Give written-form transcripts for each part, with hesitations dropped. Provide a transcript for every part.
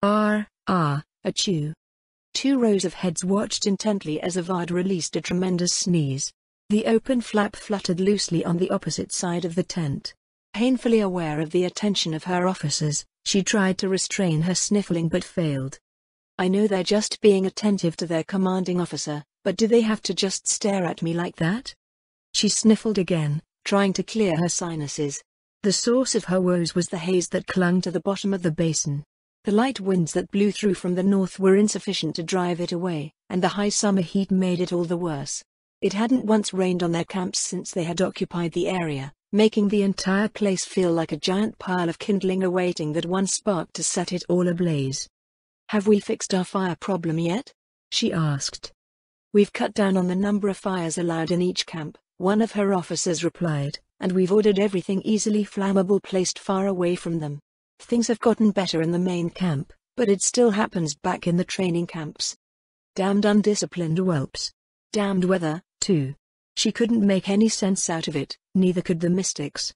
Achoo. Two rows of heads watched intently as Avad released a tremendous sneeze. The open flap fluttered loosely on the opposite side of the tent. Painfully aware of the attention of her officers, she tried to restrain her sniffling but failed. I know they're just being attentive to their commanding officer, but do they have to just stare at me like that? She sniffled again, trying to clear her sinuses. The source of her woes was the haze that clung to the bottom of the basin. The light winds that blew through from the north were insufficient to drive it away, and the high summer heat made it all the worse. It hadn't once rained on their camps since they had occupied the area, making the entire place feel like a giant pile of kindling awaiting that one spark to set it all ablaze. "Have we fixed our fire problem yet?" she asked. "We've cut down on the number of fires allowed in each camp," one of her officers replied, "and we've ordered everything easily flammable placed far away from them. Things have gotten better in the main camp, but it still happens back in the training camps. Damned undisciplined whelps. Damned weather, too." She couldn't make any sense out of it, neither could the mystics.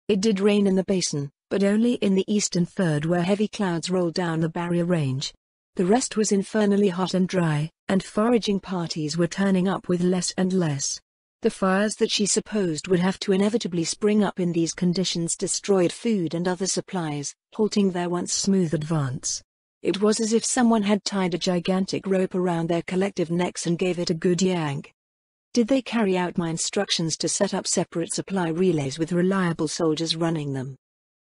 It did rain in the basin, but only in the eastern third where heavy clouds rolled down the barrier range. The rest was infernally hot and dry, and foraging parties were turning up with less and less. The fires that she supposed would have to inevitably spring up in these conditions destroyed food and other supplies, halting their once smooth advance. It was as if someone had tied a gigantic rope around their collective necks and gave it a good yank. Did they carry out my instructions to set up separate supply relays with reliable soldiers running them?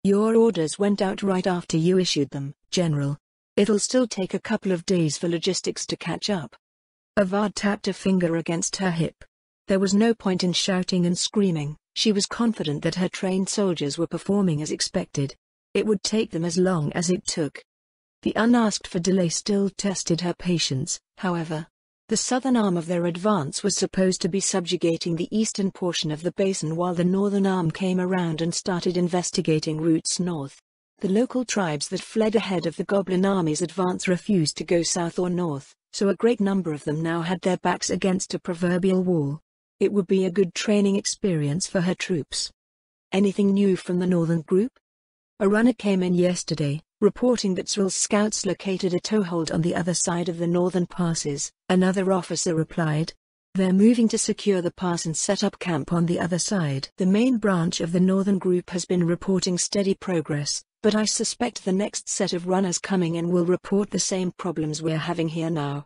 Your orders went out right after you issued them, General. It'll still take a couple of days for logistics to catch up. Avad tapped a finger against her hip. There was no point in shouting and screaming. She was confident that her trained soldiers were performing as expected. It would take them as long as it took. The unasked-for delay still tested her patience, however. The southern arm of their advance was supposed to be subjugating the eastern portion of the basin while the northern arm came around and started investigating routes north. The local tribes that fled ahead of the Goblin army's advance refused to go south or north, so a great number of them now had their backs against a proverbial wall. It would be a good training experience for her troops. Anything new from the northern group? A runner came in yesterday, reporting that Zral's scouts located a toehold on the other side of the northern passes, another officer replied. They're moving to secure the pass and set up camp on the other side. The main branch of the northern group has been reporting steady progress, but I suspect the next set of runners coming in will report the same problems we're having here now.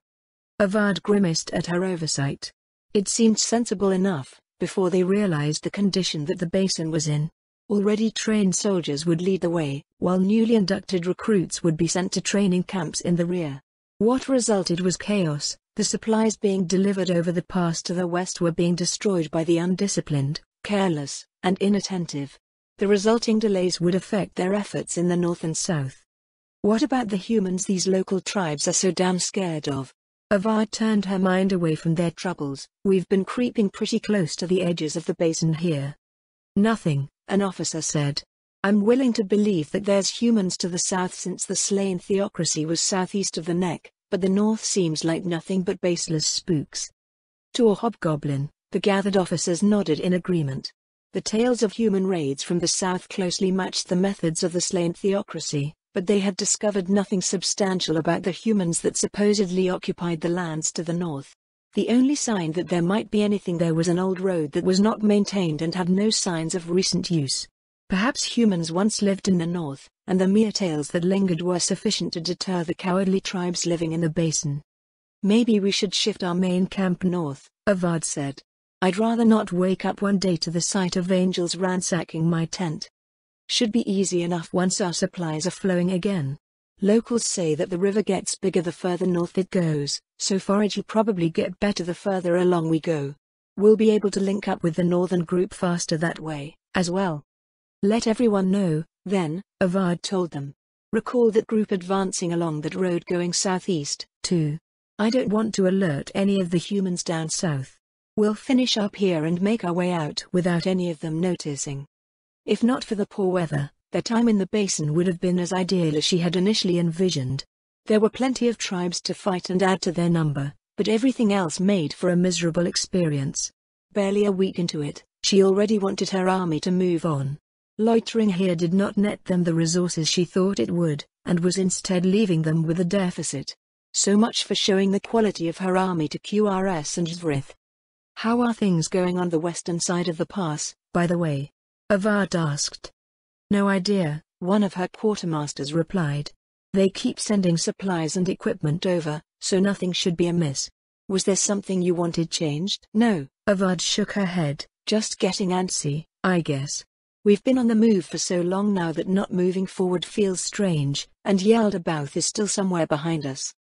Avad grimaced at her oversight. It seemed sensible enough, before they realized the condition that the basin was in. Already trained soldiers would lead the way, while newly inducted recruits would be sent to training camps in the rear. What resulted was chaos. The supplies being delivered over the pass to the west were being destroyed by the undisciplined, careless, and inattentive. The resulting delays would affect their efforts in the north and south. What about the humans these local tribes are so damn scared of? Avad turned her mind away from their troubles. We've been creeping pretty close to the edges of the basin here. Nothing, an officer said. I'm willing to believe that there's humans to the south since the slain theocracy was southeast of the neck, but the north seems like nothing but baseless spooks. To a hobgoblin, the gathered officers nodded in agreement. The tales of human raids from the south closely matched the methods of the slain theocracy, but they had discovered nothing substantial about the humans that supposedly occupied the lands to the north. The only sign that there might be anything there was an old road that was not maintained and had no signs of recent use. Perhaps humans once lived in the north, and the mere tales that lingered were sufficient to deter the cowardly tribes living in the basin. Maybe we should shift our main camp north, Avad said. I'd rather not wake up one day to the sight of angels ransacking my tent. Should be easy enough once our supplies are flowing again. Locals say that the river gets bigger the further north it goes, so forage will probably get better the further along we go. We'll be able to link up with the northern group faster that way, as well. Let everyone know, then, Avad told them. Recall that group advancing along that road going southeast, too. I don't want to alert any of the humans down south. We'll finish up here and make our way out without any of them noticing. If not for the poor weather, their time in the basin would have been as ideal as she had initially envisioned. There were plenty of tribes to fight and add to their number, but everything else made for a miserable experience. Barely a week into it, she already wanted her army to move on. Loitering here did not net them the resources she thought it would, and was instead leaving them with a deficit. So much for showing the quality of her army to QRS and Zvrith. "How are things going on the western side of the pass, by the way?" Avad asked. "No idea," one of her quartermasters replied. "They keep sending supplies and equipment over, so nothing should be amiss." "Was there something you wanted changed?" "No," Avad shook her head, "just getting antsy, I guess. We've been on the move for so long now that not moving forward feels strange, and Yaldabaoth is still somewhere behind us."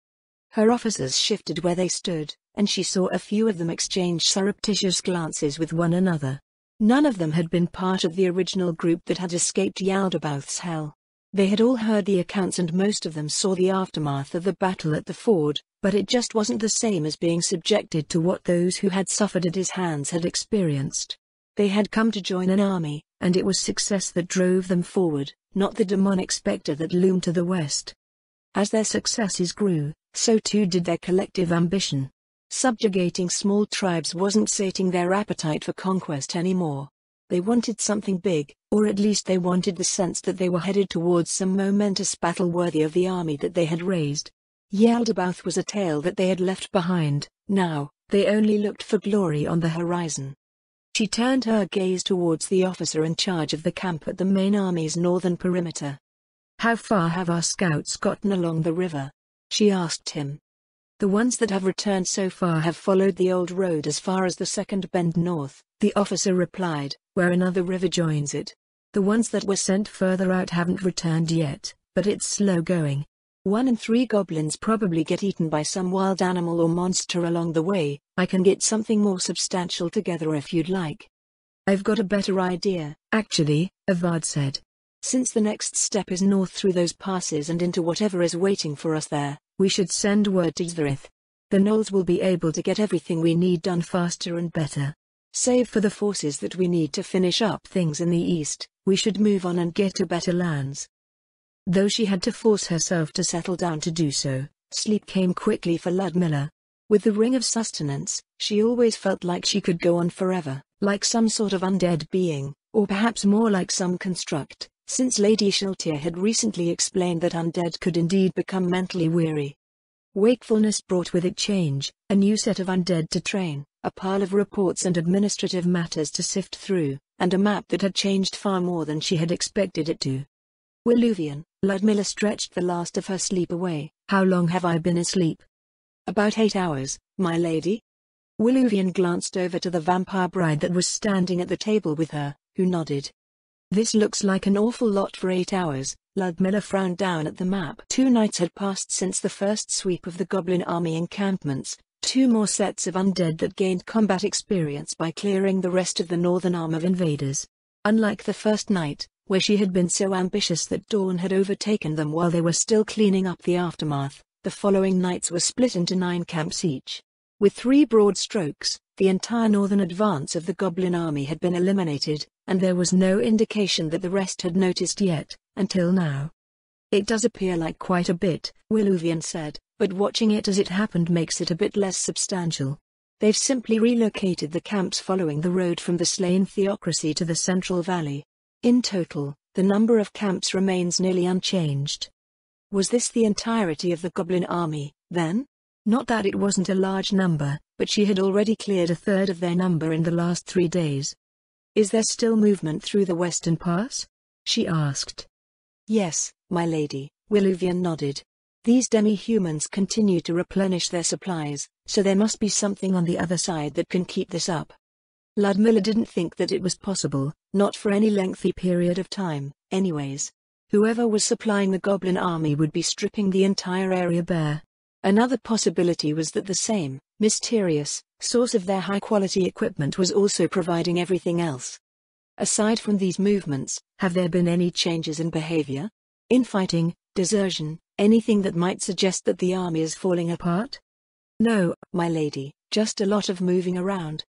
Her officers shifted where they stood, and she saw a few of them exchange surreptitious glances with one another. None of them had been part of the original group that had escaped Yaldabaoth's hell. They had all heard the accounts and most of them saw the aftermath of the battle at the ford, but it just wasn't the same as being subjected to what those who had suffered at his hands had experienced. They had come to join an army, and it was success that drove them forward, not the demonic specter that loomed to the west. As their successes grew, so too did their collective ambition. Subjugating small tribes wasn't sating their appetite for conquest anymore. They wanted something big, or at least they wanted the sense that they were headed towards some momentous battle worthy of the army that they had raised. Yaldabaoth was a tale that they had left behind. Now, they only looked for glory on the horizon. She turned her gaze towards the officer in charge of the camp at the main army's northern perimeter. "How far have our scouts gotten along the river?" she asked him. "The ones that have returned so far have followed the old road as far as the second bend north," the officer replied, "where another river joins it. The ones that were sent further out haven't returned yet, but it's slow going. 1 in 3 goblins probably get eaten by some wild animal or monster along the way. I can get something more substantial together if you'd like." "I've got a better idea, actually," Avad said. "Since the next step is north through those passes and into whatever is waiting for us there, we should send word to Zvrith. The gnolls will be able to get everything we need done faster and better. Save for the forces that we need to finish up things in the east, we should move on and get to better lands." Though she had to force herself to settle down to do so, sleep came quickly for Ludmilla. With the ring of sustenance, she always felt like she could go on forever, like some sort of undead being, or perhaps more like some construct, since Lady Shiltir had recently explained that undead could indeed become mentally weary. Wakefulness brought with it change, a new set of undead to train, a pile of reports and administrative matters to sift through, and a map that had changed far more than she had expected it to. "Wiluvian," Ludmilla stretched the last of her sleep away. "How long have I been asleep?" "About 8 hours, my lady." Wiluvian glanced over to the vampire bride that was standing at the table with her, who nodded. "This looks like an awful lot for 8 hours, Ludmilla frowned down at the map. 2 nights had passed since the first sweep of the goblin army encampments, 2 more sets of undead that gained combat experience by clearing the rest of the northern arm of invaders. Unlike the first night, where she had been so ambitious that dawn had overtaken them while they were still cleaning up the aftermath, the following nights were split into 9 camps each. With 3 broad strokes, the entire northern advance of the goblin army had been eliminated, and there was no indication that the rest had noticed yet, until now. "It does appear like quite a bit," Wiluvian said, "but watching it as it happened makes it a bit less substantial. They've simply relocated the camps following the road from the slain theocracy to the central valley. In total, the number of camps remains nearly unchanged." Was this the entirety of the goblin army, then? Not that it wasn't a large number, but she had already cleared a third of their number in the last 3 days. "Is there still movement through the western pass?" she asked. "Yes, my lady," Wiluvian nodded. "These demi-humans continue to replenish their supplies, so there must be something on the other side that can keep this up." Ludmilla didn't think that it was possible, not for any lengthy period of time, anyways. Whoever was supplying the goblin army would be stripping the entire area bare. Another possibility was that the same, mysterious, source of their high-quality equipment was also providing everything else. Aside from these movements, have there been any changes in behavior? Infighting, desertion, anything that might suggest that the army is falling apart? "No, my lady, just a lot of moving around."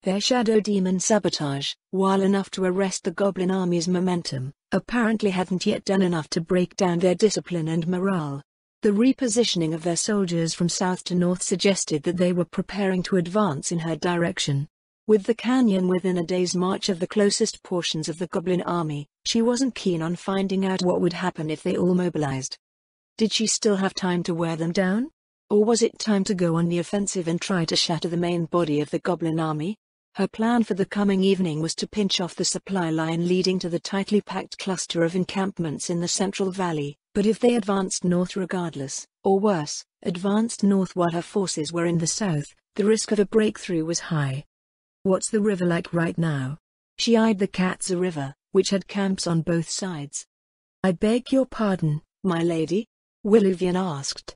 Their shadow demon sabotage, while enough to arrest the goblin army's momentum, apparently hadn't yet done enough to break down their discipline and morale. The repositioning of their soldiers from south to north suggested that they were preparing to advance in her direction. With the canyon within a day's march of the closest portions of the goblin army, she wasn't keen on finding out what would happen if they all mobilized. Did she still have time to wear them down? Or was it time to go on the offensive and try to shatter the main body of the goblin army? Her plan for the coming evening was to pinch off the supply line leading to the tightly packed cluster of encampments in the Central Valley, but if they advanced north regardless, or worse, advanced north while her forces were in the south, the risk of a breakthrough was high. What's the river like right now? She eyed the Katza River, which had camps on both sides. I beg your pardon, my lady? Wiluvian asked.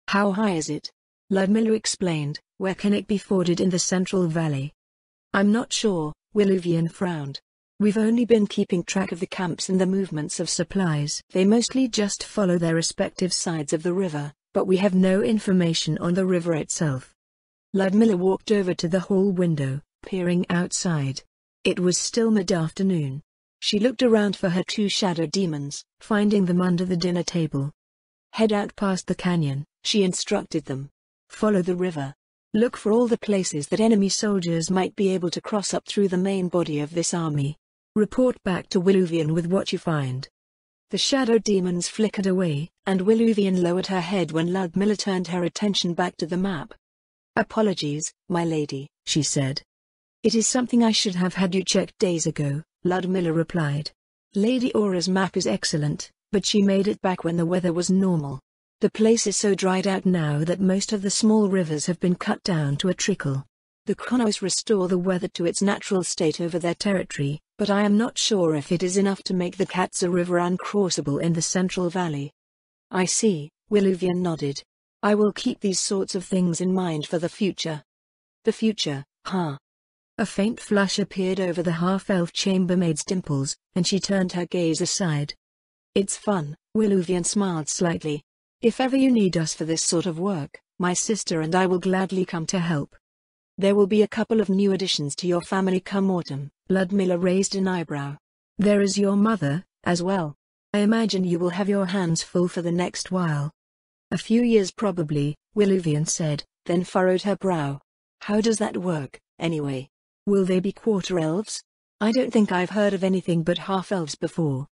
How high is it? Ludmilla explained. Where can it be forded in the Central Valley? I'm not sure, Wiluvian frowned. We've only been keeping track of the camps and the movements of supplies. They mostly just follow their respective sides of the river, but we have no information on the river itself. Ludmilla walked over to the hall window, peering outside. It was still mid-afternoon. She looked around for her two shadow demons, finding them under the dinner table. Head out past the canyon, she instructed them. Follow the river. Look for all the places that enemy soldiers might be able to cross up through the main body of this army. Report back to Wiluvian with what you find. The shadow demons flickered away, and Wiluvian lowered her head when Ludmilla turned her attention back to the map. Apologies, my lady, she said. It is something I should have had you checked days ago, Ludmilla replied. Lady Aura's map is excellent, but she made it back when the weather was normal. The place is so dried out now that most of the small rivers have been cut down to a trickle. The Kronos restore the weather to its natural state over their territory, but I am not sure if it is enough to make the Katza River uncrossable in the Central Valley. I see, Wiluvian nodded. I will keep these sorts of things in mind for the future. The future, huh? A faint flush appeared over the half-elf chambermaid's dimples, and she turned her gaze aside. It's fun, Wiluvian smiled slightly. If ever you need us for this sort of work, my sister and I will gladly come to help. There will be a couple of new additions to your family come autumn. Ludmilla raised an eyebrow. There is your mother, as well. I imagine you will have your hands full for the next while. A few years probably, Wiluvian said, then furrowed her brow. How does that work, anyway? Will they be quarter elves? I don't think I've heard of anything but half-elves before.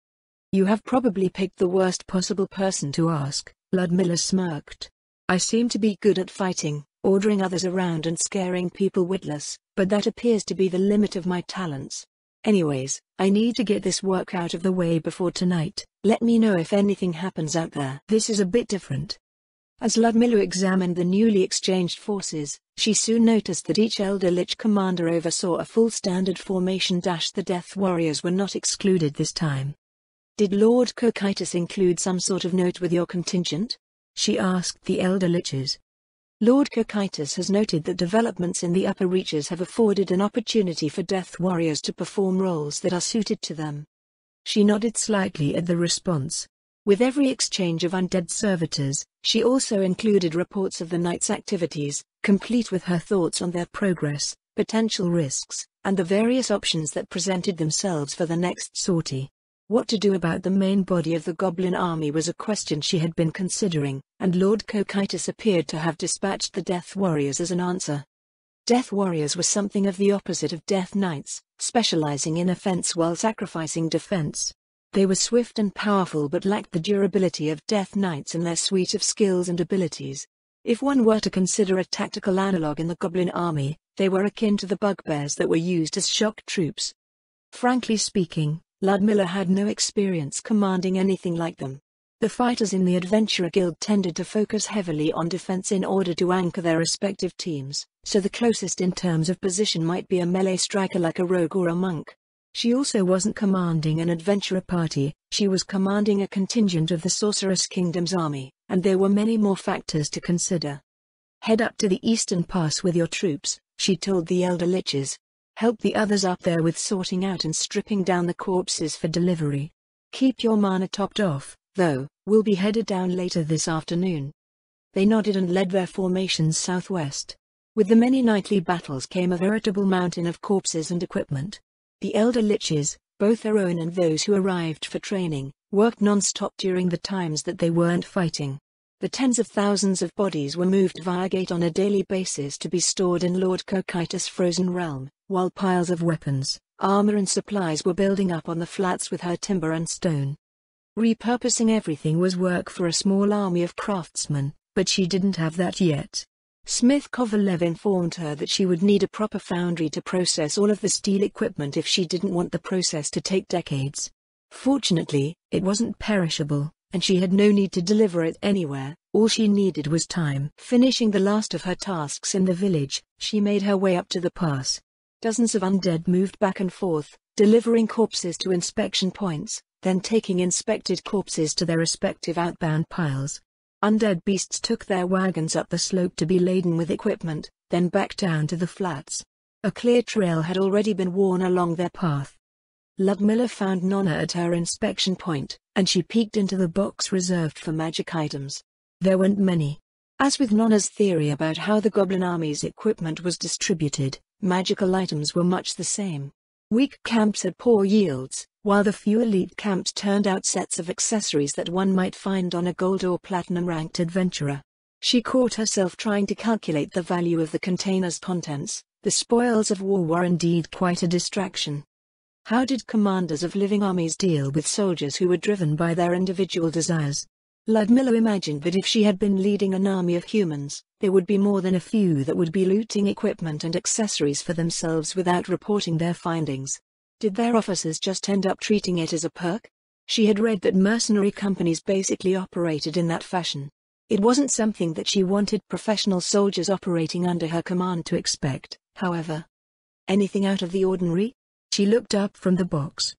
You have probably picked the worst possible person to ask, Ludmilla smirked. I seem to be good at fighting, ordering others around and scaring people witless, but that appears to be the limit of my talents. Anyways, I need to get this work out of the way before tonight. Let me know if anything happens out there. This is a bit different. As Ludmilla examined the newly exchanged forces, she soon noticed that each Elder Lich commander oversaw a full standard formation. The Death Warriors were not excluded this time. Did Lord Cocytus include some sort of note with your contingent? She asked the Elder Liches. Lord Cocytus has noted that developments in the upper reaches have afforded an opportunity for Death Warriors to perform roles that are suited to them. She nodded slightly at the response. With every exchange of undead servitors, she also included reports of the Knight's activities, complete with her thoughts on their progress, potential risks, and the various options that presented themselves for the next sortie. What to do about the main body of the Goblin army was a question she had been considering, and Lord Cocytus appeared to have dispatched the Death Warriors as an answer. Death Warriors were something of the opposite of Death Knights, specializing in offense while sacrificing defense. They were swift and powerful but lacked the durability of Death Knights in their suite of skills and abilities. If one were to consider a tactical analogue in the Goblin army, they were akin to the bugbears that were used as shock troops. Frankly speaking, Ludmilla had no experience commanding anything like them. The fighters in the Adventurer Guild tended to focus heavily on defense in order to anchor their respective teams, so the closest in terms of position might be a melee striker like a rogue or a monk. She also wasn't commanding an adventurer party, she was commanding a contingent of the Sorceress Kingdom's army, and there were many more factors to consider. Head up to the Eastern Pass with your troops, she told the Elder Liches. Help the others up there with sorting out and stripping down the corpses for delivery. Keep your mana topped off, though, we'll be headed down later this afternoon. They nodded and led their formations southwest. With the many nightly battles came a veritable mountain of corpses and equipment. The Elder Liches, both their own and those who arrived for training, worked non-stop during the times that they weren't fighting. The tens of thousands of bodies were moved via gate on a daily basis to be stored in Lord Cocytus' frozen realm, while piles of weapons, armor and supplies were building up on the flats with her timber and stone. Repurposing everything was work for a small army of craftsmen, but she didn't have that yet. Smith Kovalev informed her that she would need a proper foundry to process all of the steel equipment if she didn't want the process to take decades. Fortunately, it wasn't perishable, and she had no need to deliver it anywhere. All she needed was time. Finishing the last of her tasks in the village, she made her way up to the pass. Dozens of undead moved back and forth, delivering corpses to inspection points, then taking inspected corpses to their respective outbound piles. Undead beasts took their wagons up the slope to be laden with equipment, then back down to the flats. A clear trail had already been worn along their path. Ludmilla found Nonna at her inspection point, and she peeked into the box reserved for magic items. There weren't many. As with Nonna's theory about how the Goblin Army's equipment was distributed, magical items were much the same. Weak camps had poor yields, while the few elite camps turned out sets of accessories that one might find on a gold or platinum ranked adventurer. She caught herself trying to calculate the value of the container's contents. The spoils of war were indeed quite a distraction. How did commanders of living armies deal with soldiers who were driven by their individual desires? Ludmilla imagined that if she had been leading an army of humans, there would be more than a few that would be looting equipment and accessories for themselves without reporting their findings. Did their officers just end up treating it as a perk? She had read that mercenary companies basically operated in that fashion. It wasn't something that she wanted professional soldiers operating under her command to expect, however. Anything out of the ordinary? She looked up from the box.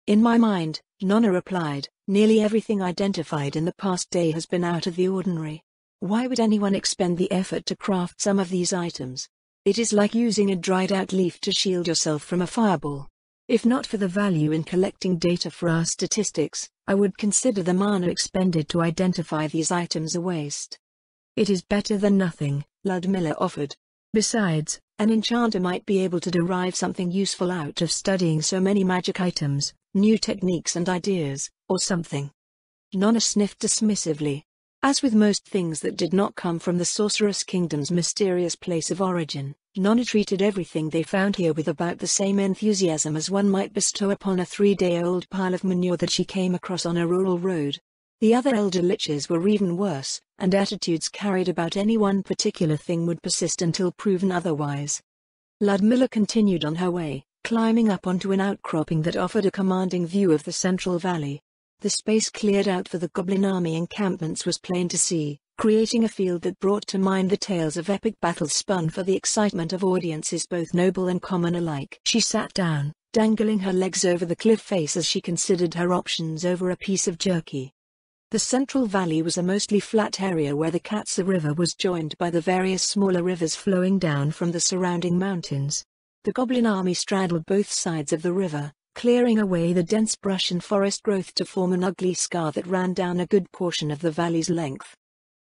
In my mind, Nonna replied, nearly everything identified in the past day has been out of the ordinary. Why would anyone expend the effort to craft some of these items? It is like using a dried-out leaf to shield yourself from a fireball. If not for the value in collecting data for our statistics, I would consider the mana expended to identify these items a waste. It is better than nothing, Ludmilla offered. Besides, an enchanter might be able to derive something useful out of studying so many magic items, new techniques and ideas, or something. Nonna sniffed dismissively. As with most things that did not come from the Sorceress Kingdom's mysterious place of origin, Nonna treated everything they found here with about the same enthusiasm as one might bestow upon a 3-day-old pile of manure that she came across on a rural road. The other elder liches were even worse, and attitudes carried about any one particular thing would persist until proven otherwise. Ludmilla continued on her way, climbing up onto an outcropping that offered a commanding view of the central valley. The space cleared out for the Goblin Army encampments was plain to see, creating a field that brought to mind the tales of epic battles spun for the excitement of audiences both noble and common alike. She sat down, dangling her legs over the cliff face as she considered her options over a piece of jerky. The central valley was a mostly flat area where the Katsa River was joined by the various smaller rivers flowing down from the surrounding mountains. The Goblin Army straddled both sides of the river, clearing away the dense brush and forest growth to form an ugly scar that ran down a good portion of the valley's length.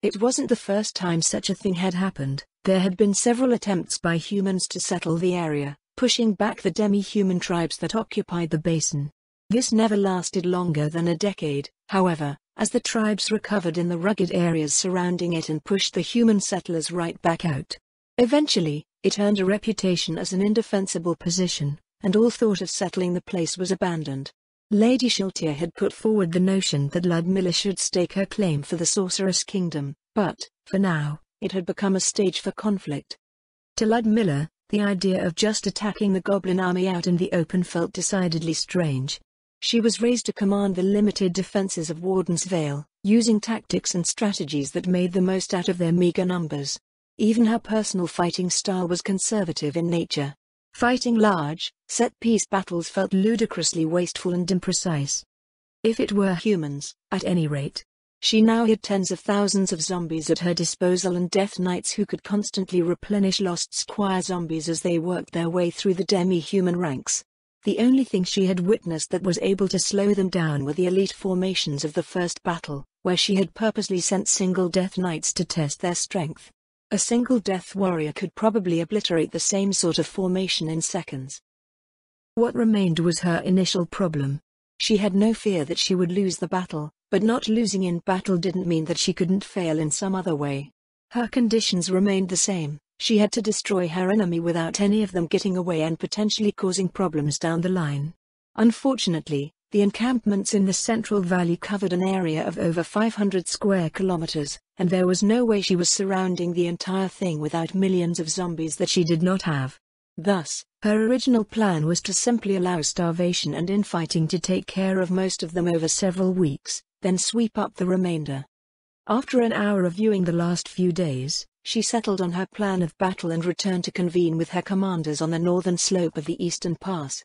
It wasn't the first time such a thing had happened. There had been several attempts by humans to settle the area, pushing back the demi-human tribes that occupied the basin. This never lasted longer than a decade, however, as the tribes recovered in the rugged areas surrounding it and pushed the human settlers right back out. Eventually, it earned a reputation as an indefensible position, and all thought of settling the place was abandoned. Lady Shiltier had put forward the notion that Ludmilla should stake her claim for the Sorceress Kingdom, but, for now, it had become a stage for conflict. To Ludmilla, the idea of just attacking the Goblin Army out in the open felt decidedly strange. She was raised to command the limited defenses of Warden's Vale, using tactics and strategies that made the most out of their meager numbers. Even her personal fighting style was conservative in nature. Fighting large, set-piece battles felt ludicrously wasteful and imprecise. If it were humans, at any rate. She now had tens of thousands of zombies at her disposal and Death Knights who could constantly replenish lost squire zombies as they worked their way through the demi-human ranks. The only thing she had witnessed that was able to slow them down were the elite formations of the first battle, where she had purposely sent single Death Knights to test their strength. A single Death Warrior could probably obliterate the same sort of formation in seconds. What remained was her initial problem. She had no fear that she would lose the battle, but not losing in battle didn't mean that she couldn't fail in some other way. Her conditions remained the same. She had to destroy her enemy without any of them getting away and potentially causing problems down the line. Unfortunately, The encampments in the Central Valley covered an area of over 500 square kilometers, and there was no way she was surrounding the entire thing without millions of zombies that she did not have. Thus, her original plan was to simply allow starvation and infighting to take care of most of them over several weeks, then sweep up the remainder. After an hour reviewing the last few days, she settled on her plan of battle and returned to convene with her commanders on the northern slope of the eastern pass.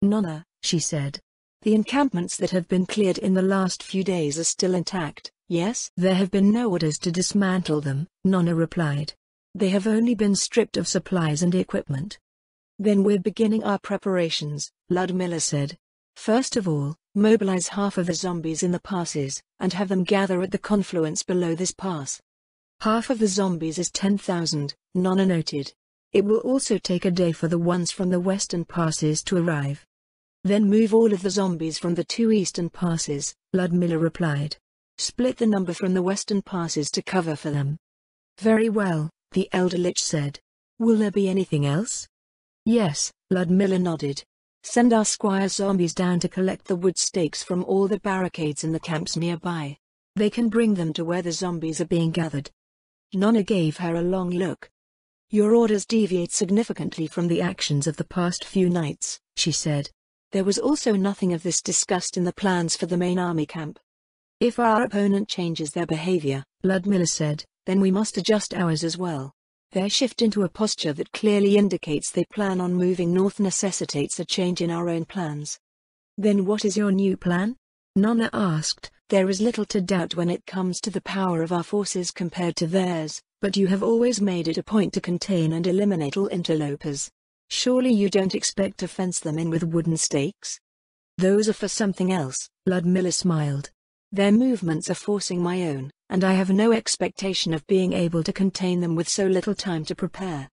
"Nonna," she said, "the encampments that have been cleared in the last few days are still intact, yes?" "There have been no orders to dismantle them," Nonna replied. "They have only been stripped of supplies and equipment." "Then we're beginning our preparations," Ludmilla said. "First of all, mobilize half of the zombies in the passes, and have them gather at the confluence below this pass." "Half of the zombies is 10,000, Nonna noted. "It will also take a day for the ones from the western passes to arrive." "Then move all of the zombies from the 2 eastern passes," Ludmilla replied. "Split the number from the western passes to cover for them." "Very well," the Elder Lich said. "Will there be anything else?" "Yes," Ludmilla nodded. "Send our squire zombies down to collect the wood stakes from all the barricades in the camps nearby. They can bring them to where the zombies are being gathered." Nonna gave her a long look. "Your orders deviate significantly from the actions of the past few nights," she said. "There was also nothing of this discussed in the plans for the main army camp." "If our opponent changes their behavior," Ludmilla said, "then we must adjust ours as well. Their shift into a posture that clearly indicates they plan on moving north necessitates a change in our own plans." "Then what is your new plan?" Nonna asked. "There is little to doubt when it comes to the power of our forces compared to theirs, but you have always made it a point to contain and eliminate all interlopers. Surely you don't expect to fence them in with wooden stakes?" "Those are for something else," Ludmilla smiled. "Their movements are forcing my own, and I have no expectation of being able to contain them with so little time to prepare."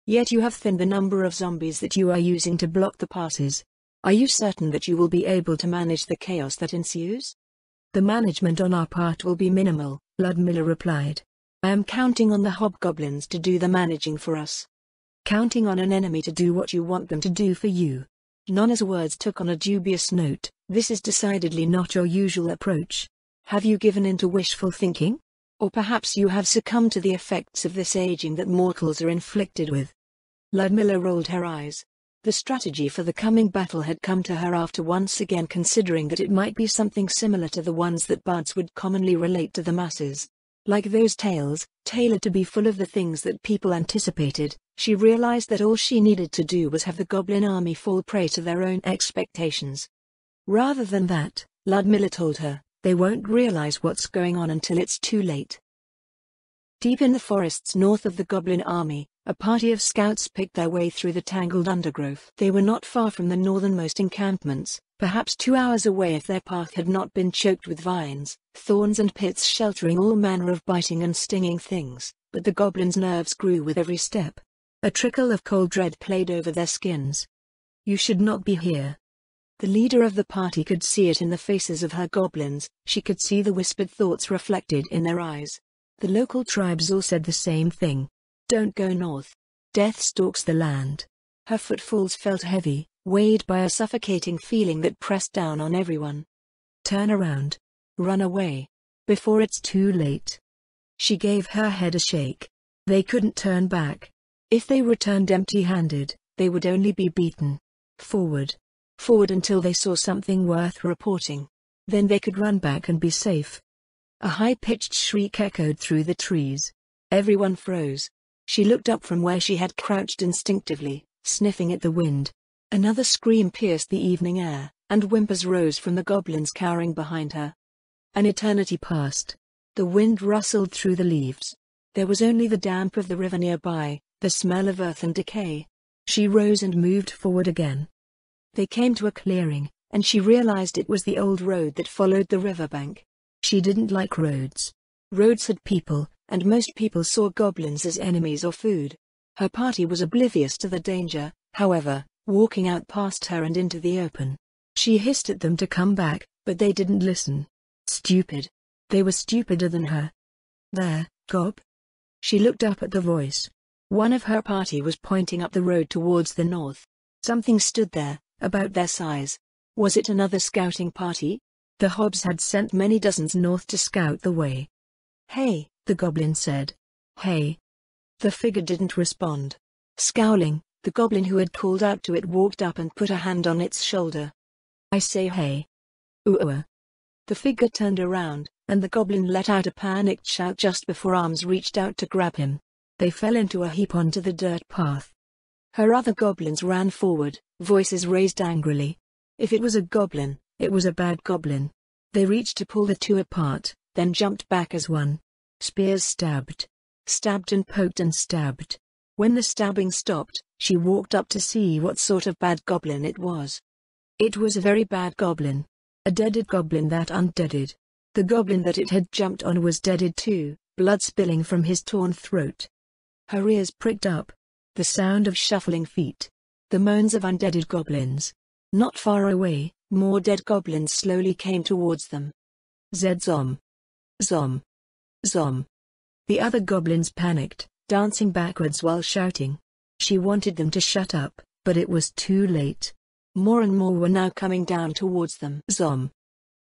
"Yet you have thinned the number of zombies that you are using to block the passes. Are you certain that you will be able to manage the chaos that ensues?" "The management on our part will be minimal," Ludmilla replied. "I am counting on the hobgoblins to do the managing for us." "Counting on an enemy to do what you want them to do for you." Nonna's words took on a dubious note. "This is decidedly not your usual approach. Have you given in to wishful thinking? Or perhaps you have succumbed to the effects of this aging that mortals are inflicted with?" Ludmilla rolled her eyes. The strategy for the coming battle had come to her after once again considering that it might be something similar to the ones that bards would commonly relate to the masses. Like those tales, tailored to be full of the things that people anticipated, she realized that all she needed to do was have the goblin army fall prey to their own expectations. Rather than that, Ludmilla told her, they won't realize what's going on until it's too late. Deep in the forests north of the goblin army, a party of scouts picked their way through the tangled undergrowth. They were not far from the northernmost encampments, perhaps 2 hours away if their path had not been choked with vines, thorns and pits sheltering all manner of biting and stinging things, but the goblins' nerves grew with every step. A trickle of cold dread played over their skins. "You should not be here." The leader of the party could see it in the faces of her goblins, she could see the whispered thoughts reflected in their eyes. The local tribes all said the same thing. "Don't go north. Death stalks the land." Her footfalls felt heavy, weighed by a suffocating feeling that pressed down on everyone. "Turn around. Run away. Before it's too late." She gave her head a shake. They couldn't turn back. If they returned empty-handed, they would only be beaten. Forward. Forward until they saw something worth reporting. Then they could run back and be safe. A high-pitched shriek echoed through the trees. Everyone froze. She looked up from where she had crouched instinctively, sniffing at the wind. Another scream pierced the evening air, and whimpers rose from the goblins cowering behind her. An eternity passed. The wind rustled through the leaves. There was only the damp of the river nearby, the smell of earth and decay. She rose and moved forward again. They came to a clearing, and she realized it was the old road that followed the riverbank. She didn't like roads. Roads had people, and most people saw goblins as enemies or food. Her party was oblivious to the danger, however, walking out past her and into the open. She hissed at them to come back, but they didn't listen. Stupid. They were stupider than her. "There, Gob." She looked up at the voice. One of her party was pointing up the road towards the north. Something stood there, about their size. Was it another scouting party? The Hobbs had sent many dozens north to scout the way. "Hey," the goblin said. "Hey." The figure didn't respond. Scowling, the goblin who had called out to it walked up and put a hand on its shoulder. "I say hey." "Ooh." The figure turned around, and the goblin let out a panicked shout just before arms reached out to grab him. They fell into a heap onto the dirt path. Her other goblins ran forward, voices raised angrily. If it was a goblin, it was a bad goblin. They reached to pull the two apart, then jumped back as one. Spears stabbed. Stabbed and poked and stabbed. When the stabbing stopped, she walked up to see what sort of bad goblin it was. It was a very bad goblin. A deaded goblin that undeaded. The goblin that it had jumped on was deaded too, blood spilling from his torn throat. Her ears pricked up. The sound of shuffling feet. The moans of undeaded goblins. Not far away, more dead goblins slowly came towards them. Zom. Zom. Zom. The other goblins panicked, dancing backwards while shouting. She wanted them to shut up, but it was too late. More and more were now coming down towards them. Zom.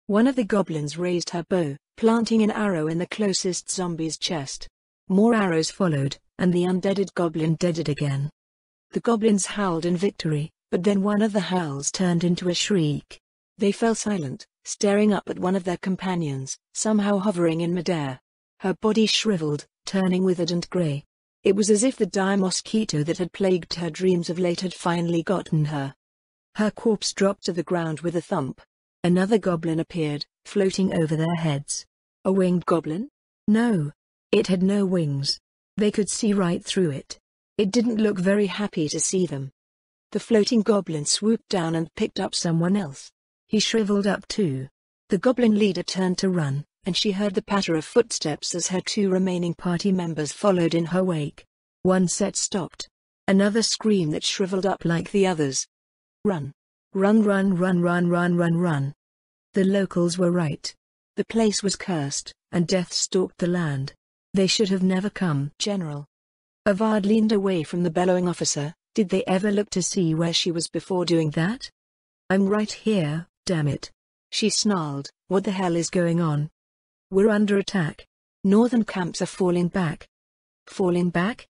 One of the goblins raised her bow, planting an arrow in the closest zombie's chest. More arrows followed, and the undeaded goblin deaded again. The goblins howled in victory, but then one of the howls turned into a shriek. They fell silent, staring up at one of their companions, somehow hovering in midair. Her body shriveled, turning withered and grey. It was as if the dire mosquito that had plagued her dreams of late had finally gotten her. Her corpse dropped to the ground with a thump. Another goblin appeared, floating over their heads. A winged goblin? No. It had no wings. They could see right through it. It didn't look very happy to see them. The floating goblin swooped down and picked up someone else. He shriveled up too. The goblin leader turned to run, and she heard the patter of footsteps as her two remaining party members followed in her wake. One set stopped. Another screamed that shriveled up like the others. Run. Run, run, run, run, run, run, run. The locals were right. The place was cursed, and death stalked the land. They should have never come. General. Avad leaned away from the bellowing officer. Did they ever look to see where she was before doing that? "I'm right here, damn it." She snarled. "What the hell is going on?" "We're under attack. Northern camps are falling back." "Falling back?"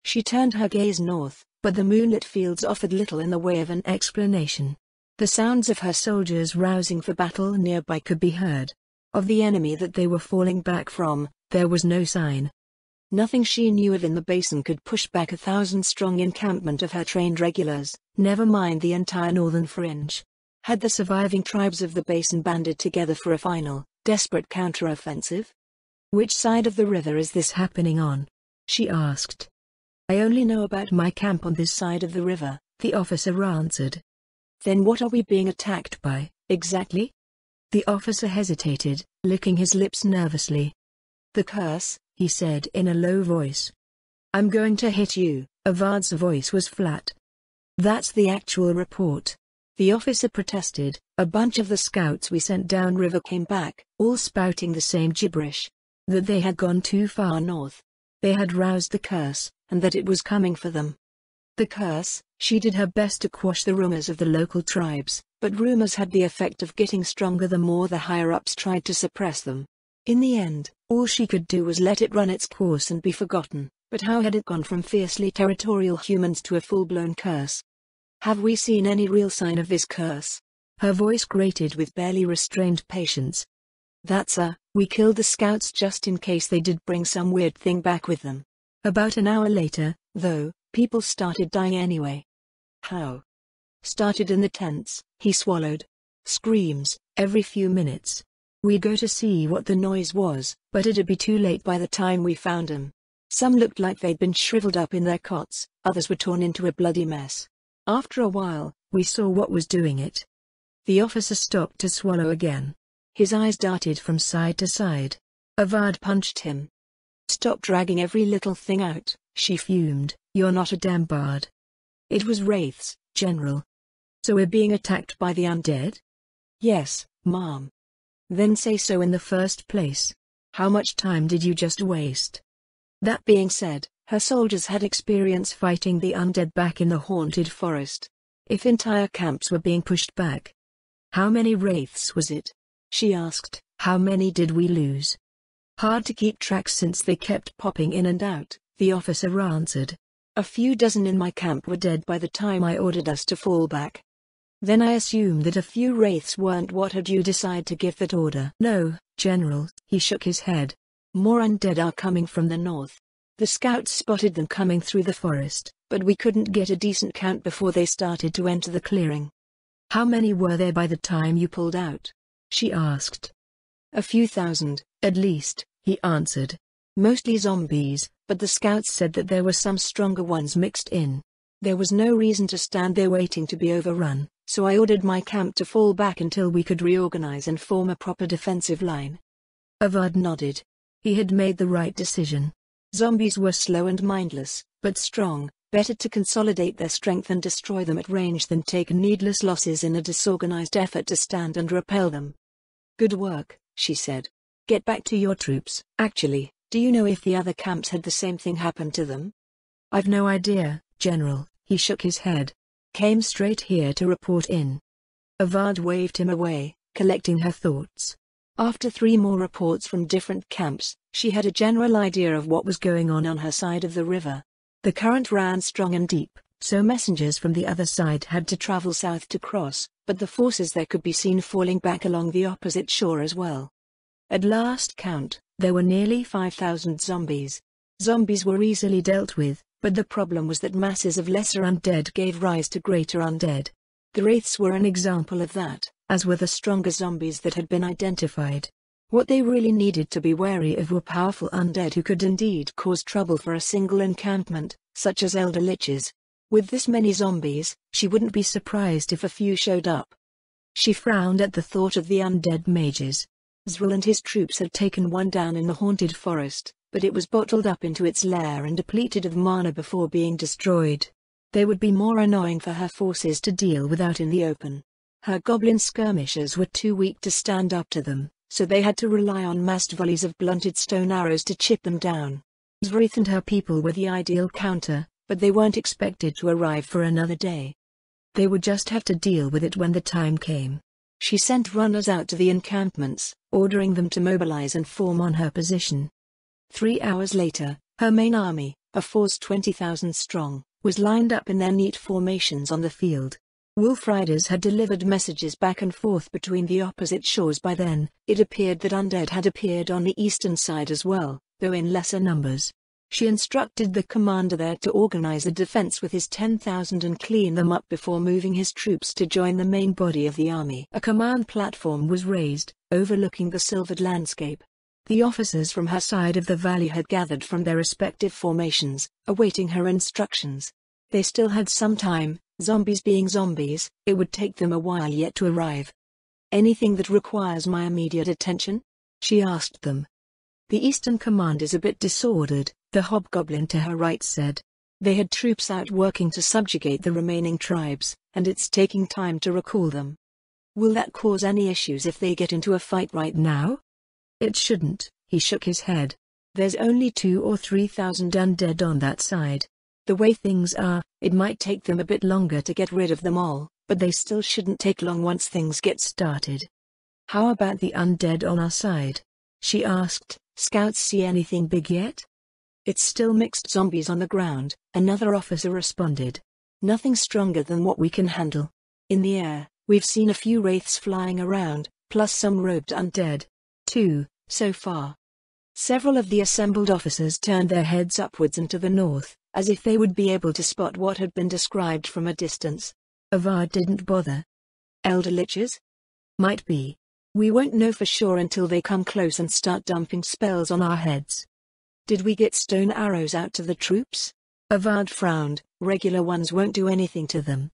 She turned her gaze north, but the moonlit fields offered little in the way of an explanation. The sounds of her soldiers rousing for battle nearby could be heard. Of the enemy that they were falling back from, there was no sign. Nothing she knew of in the basin could push back 1,000-strong encampment of her trained regulars, never mind the entire northern fringe. Had the surviving tribes of the basin banded together for a final, desperate counteroffensive? "Which side of the river is this happening on?" she asked. "I only know about my camp on this side of the river," the officer answered. "Then what are we being attacked by, exactly?" The officer hesitated, licking his lips nervously. "The curse," he said in a low voice. "I'm going to hit you." Avad's voice was flat. "That's the actual report." The officer protested. "A bunch of the scouts we sent downriver came back, all spouting the same gibberish. That they had gone too far north. They had roused the curse, and that it was coming for them." The curse. She did her best to quash the rumors of the local tribes, but rumors had the effect of getting stronger the more the higher-ups tried to suppress them. In the end, all she could do was let it run its course and be forgotten. But how had it gone from fiercely territorial humans to a full-blown curse? "Have we seen any real sign of this curse?" Her voice grated with barely restrained patience. We killed the scouts just in case they did bring some weird thing back with them. About an hour later, though, people started dying anyway." "How?" "Started in the tents," he swallowed. "Screams, every few minutes. We'd go to see what the noise was, but it'd be too late by the time we found 'em. Some looked like they'd been shriveled up in their cots, others were torn into a bloody mess. After a while, we saw what was doing it." The officer stopped to swallow again. His eyes darted from side to side. Avad punched him. "Stop dragging every little thing out," she fumed. "You're not a damn bard." "It was wraiths, General." "So we're being attacked by the undead?" "Yes, ma'am." "Then say so in the first place. How much time did you just waste?" That being said, her soldiers had experience fighting the undead back in the haunted forest. If entire camps were being pushed back, How many wraiths was it? She asked. How many did we lose? Hard to keep track since they kept popping in and out, the officer answered. A few dozen in my camp were dead by the time I ordered us to fall back. Then I assumed that a few wraiths weren't. What had you decided to give that order? No, General. He shook his head. More undead are coming from the north. The scouts spotted them coming through the forest, but we couldn't get a decent count before they started to enter the clearing. How many were there by the time you pulled out? She asked. A few thousand, at least, he answered. Mostly zombies, but the scouts said that there were some stronger ones mixed in. There was no reason to stand there waiting to be overrun, so I ordered my camp to fall back until we could reorganize and form a proper defensive line. Avad nodded. He had made the right decision. Zombies were slow and mindless, but strong. Better to consolidate their strength and destroy them at range than take needless losses in a disorganized effort to stand and repel them. Good work, she said. Get back to your troops. Actually, do you know if the other camps had the same thing happen to them? I've no idea, General. He shook his head. Came straight here to report in. Avad waved him away, collecting her thoughts. After 3 more reports from different camps, she had a general idea of what was going on her side of the river. The current ran strong and deep, so messengers from the other side had to travel south to cross, but the forces there could be seen falling back along the opposite shore as well. At last count, there were nearly 5,000 zombies. Zombies were easily dealt with, but the problem was that masses of lesser undead gave rise to greater undead. The wraiths were an example of that, as were the stronger zombies that had been identified. What they really needed to be wary of were powerful undead who could indeed cause trouble for a single encampment, such as elder liches. With this many zombies, she wouldn't be surprised if a few showed up. She frowned at the thought of the undead mages. Zril and his troops had taken one down in the haunted forest, but it was bottled up into its lair and depleted of mana before being destroyed. They would be more annoying for her forces to deal with out in the open. Her goblin skirmishers were too weak to stand up to them, so they had to rely on massed volleys of blunted stone arrows to chip them down. Zrith and her people were the ideal counter, but they weren't expected to arrive for another day. They would just have to deal with it when the time came. She sent runners out to the encampments, ordering them to mobilize and form on her position. 3 hours later, her main army, a force 20,000 strong, was lined up in their neat formations on the field. Wolf riders had delivered messages back and forth between the opposite shores by then. It appeared that undead had appeared on the eastern side as well, though in lesser numbers. She instructed the commander there to organize a defense with his 10,000 and clean them up before moving his troops to join the main body of the army. A command platform was raised, overlooking the silvered landscape. The officers from her side of the valley had gathered from their respective formations, awaiting her instructions. They still had some time. Zombies being zombies, it would take them a while yet to arrive. Anything that requires my immediate attention? She asked them. The Eastern Command is a bit disordered, the hobgoblin to her right said. They had troops out working to subjugate the remaining tribes, and it's taking time to recall them. Will that cause any issues if they get into a fight right now? It shouldn't, he shook his head. There's only 2,000 or 3,000 undead on that side. The way things are, it might take them a bit longer to get rid of them all, but they still shouldn't take long once things get started. How about the undead on our side? She asked. Scouts see anything big yet? It's still mixed zombies on the ground, another officer responded. Nothing stronger than what we can handle. In the air, we've seen a few wraiths flying around, plus some robed undead. 2, so far. Several of the assembled officers turned their heads upwards and to the north, as if they would be able to spot what had been described from a distance. Avad didn't bother. Elder liches? Might be. We won't know for sure until they come close and start dumping spells on our heads. Did we get stone arrows out to the troops? Avad frowned. Regular ones won't do anything to them.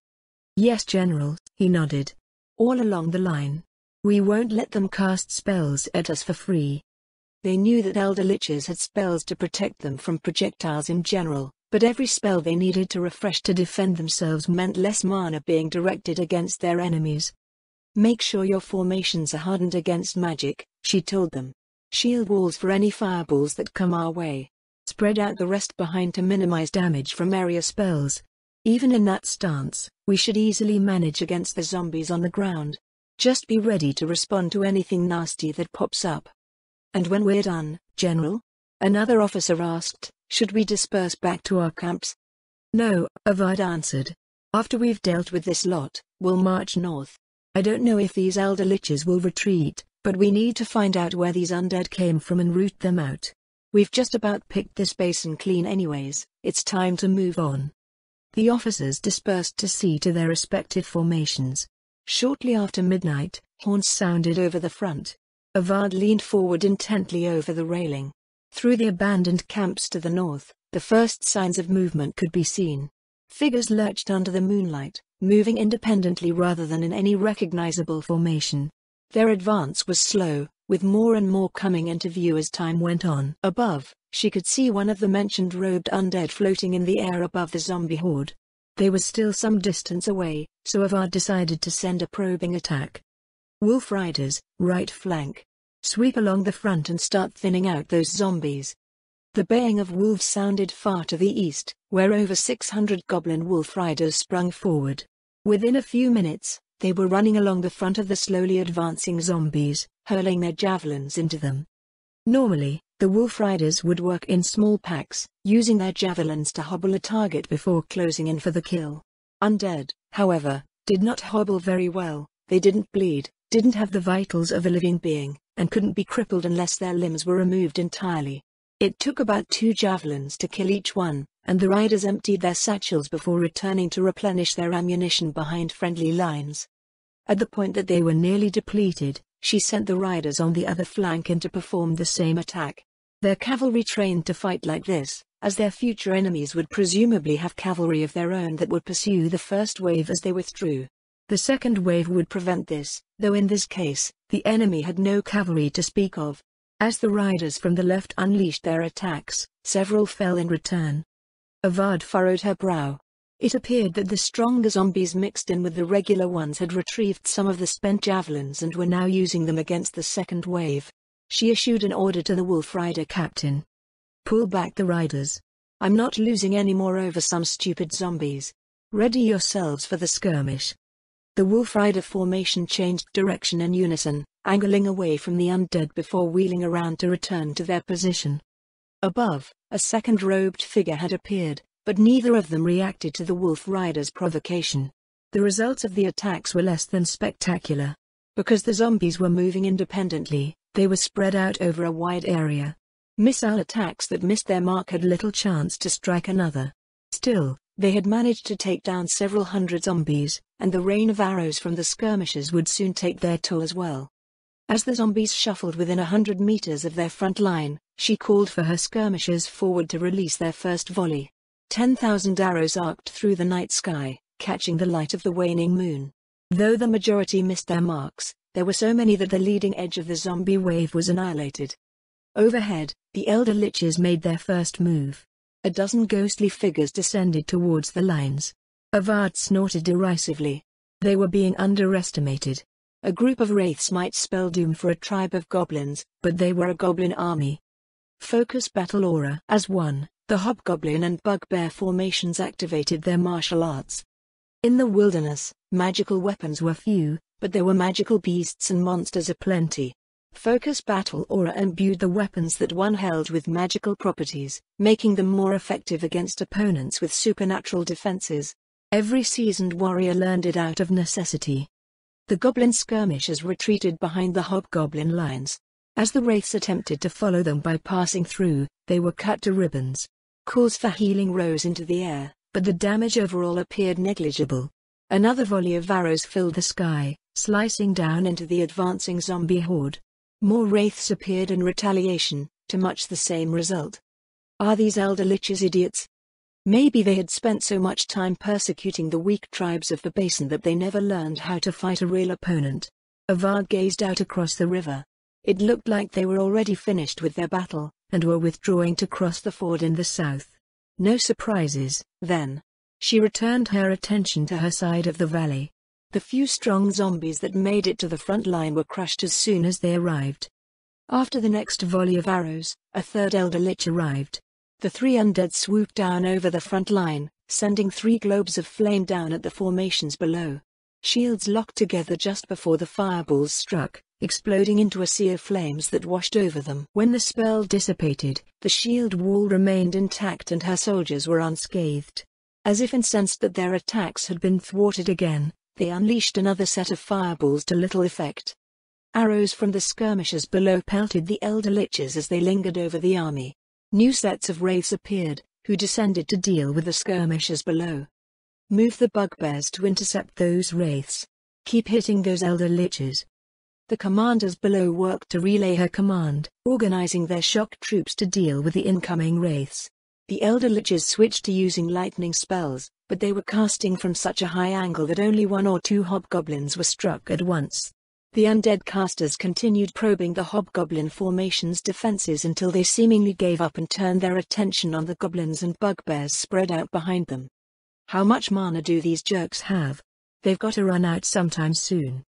Yes, General, he nodded. All along the line. We won't let them cast spells at us for free. They knew that elder liches had spells to protect them from projectiles in general, but every spell they needed to refresh to defend themselves meant less mana being directed against their enemies. Make sure your formations are hardened against magic, she told them. Shield walls for any fireballs that come our way. Spread out the rest behind to minimize damage from area spells. Even in that stance, we should easily manage against the zombies on the ground. Just be ready to respond to anything nasty that pops up. And when we're done, General? Another officer asked, should we disperse back to our camps? No, Avad answered. After we've dealt with this lot, we'll march north. I don't know if these elder liches will retreat, but we need to find out where these undead came from and root them out. We've just about picked this basin clean anyways, it's time to move on. The officers dispersed to see to their respective formations. Shortly after midnight, horns sounded over the front. Avad leaned forward intently over the railing. Through the abandoned camps to the north, the first signs of movement could be seen. Figures lurched under the moonlight, moving independently rather than in any recognizable formation. Their advance was slow, with more and more coming into view as time went on. Above, she could see one of the mentioned robed undead floating in the air above the zombie horde. They were still some distance away, so Avad decided to send a probing attack. Wolf Riders, right flank. Sweep along the front and start thinning out those zombies. The baying of wolves sounded far to the east, where over 600 goblin wolf riders sprung forward. Within a few minutes, they were running along the front of the slowly advancing zombies, hurling their javelins into them. Normally, the wolf riders would work in small packs, using their javelins to hobble a target before closing in for the kill. Undead, however, did not hobble very well. They didn't bleed, didn't have the vitals of a living being, and couldn't be crippled unless their limbs were removed entirely. It took about 2 javelins to kill each one, and the riders emptied their satchels before returning to replenish their ammunition behind friendly lines. At the point that they were nearly depleted, she sent the riders on the other flank in to perform the same attack. Their cavalry trained to fight like this, as their future enemies would presumably have cavalry of their own that would pursue the first wave as they withdrew. The second wave would prevent this, though in this case, the enemy had no cavalry to speak of. As the riders from the left unleashed their attacks, several fell in return. Avad furrowed her brow. It appeared that the stronger zombies mixed in with the regular ones had retrieved some of the spent javelins and were now using them against the second wave. She issued an order to the wolf rider captain. Pull back the riders. I'm not losing any more over some stupid zombies. Ready yourselves for the skirmish. The wolf rider formation changed direction in unison, angling away from the undead before wheeling around to return to their position. Above, a second robed figure had appeared, but neither of them reacted to the wolf rider's provocation. The results of the attacks were less than spectacular. Because the zombies were moving independently, they were spread out over a wide area. Missile attacks that missed their mark had little chance to strike another. Still, they had managed to take down several hundred zombies, and the rain of arrows from the skirmishers would soon take their toll as well. As the zombies shuffled within 100 meters of their front line, she called for her skirmishers forward to release their first volley. 10,000 arrows arced through the night sky, catching the light of the waning moon. Though the majority missed their marks, there were so many that the leading edge of the zombie wave was annihilated. Overhead, the elder liches made their first move. A dozen ghostly figures descended towards the lines. Avad snorted derisively. They were being underestimated. A group of wraiths might spell doom for a tribe of goblins, but they were a goblin army. Focus battle aura. As one, the hobgoblin and bugbear formations activated their martial arts. In the wilderness, magical weapons were few, but there were magical beasts and monsters aplenty. Focus battle aura imbued the weapons that one held with magical properties, making them more effective against opponents with supernatural defenses. Every seasoned warrior learned it out of necessity. The goblin skirmishers retreated behind the hobgoblin lines. As the wraiths attempted to follow them by passing through, they were cut to ribbons. Calls for healing rose into the air, but the damage overall appeared negligible. Another volley of arrows filled the sky, slicing down into the advancing zombie horde. More wraiths appeared in retaliation, to much the same result. Are these elder liches idiots? Maybe they had spent so much time persecuting the weak tribes of the basin that they never learned how to fight a real opponent. Avad gazed out across the river. It looked like they were already finished with their battle, and were withdrawing to cross the ford in the south. No surprises, then. She returned her attention to her side of the valley. The few strong zombies that made it to the front line were crushed as soon as they arrived. After the next volley of arrows, a third elder lich arrived. The 3 undead swooped down over the front line, sending 3 globes of flame down at the formations below. Shields locked together just before the fireballs struck, exploding into a sea of flames that washed over them. When the spell dissipated, the shield wall remained intact and her soldiers were unscathed. As if incensed that their attacks had been thwarted again, they unleashed another set of fireballs to little effect. Arrows from the skirmishers below pelted the Elder Liches as they lingered over the army. New sets of wraiths appeared, who descended to deal with the skirmishers below. Move the bugbears to intercept those wraiths. Keep hitting those Elder Liches. The commanders below worked to relay her command, organizing their shock troops to deal with the incoming wraiths. The Elder Liches switched to using lightning spells, but they were casting from such a high angle that only one or two hobgoblins were struck at once. The undead casters continued probing the hobgoblin formation's defenses until they seemingly gave up and turned their attention on the goblins and bugbears spread out behind them. How much mana do these jerks have? They've got to run out sometime soon.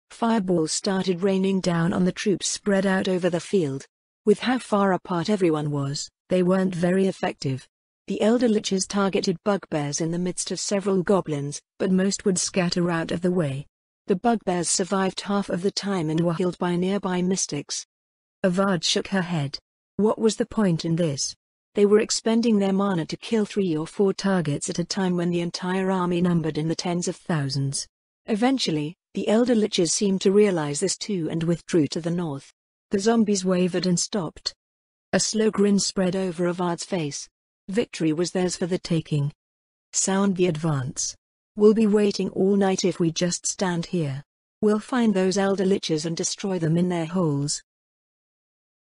Fireballs started raining down on the troops spread out over the field. With how far apart everyone was, they weren't very effective. The Elder Liches targeted bugbears in the midst of several goblins, but most would scatter out of the way. The bugbears survived half of the time and were healed by nearby mystics. Avad shook her head. What was the point in this? They were expending their mana to kill 3 or 4 targets at a time when the entire army numbered in the tens of thousands. Eventually, the Elder Liches seemed to realize this too and withdrew to the north. The zombies wavered and stopped. A slow grin spread over Avad's face. Victory was theirs for the taking. Sound the advance. We'll be waiting all night if we just stand here. We'll find those Elder Liches and destroy them in their holes.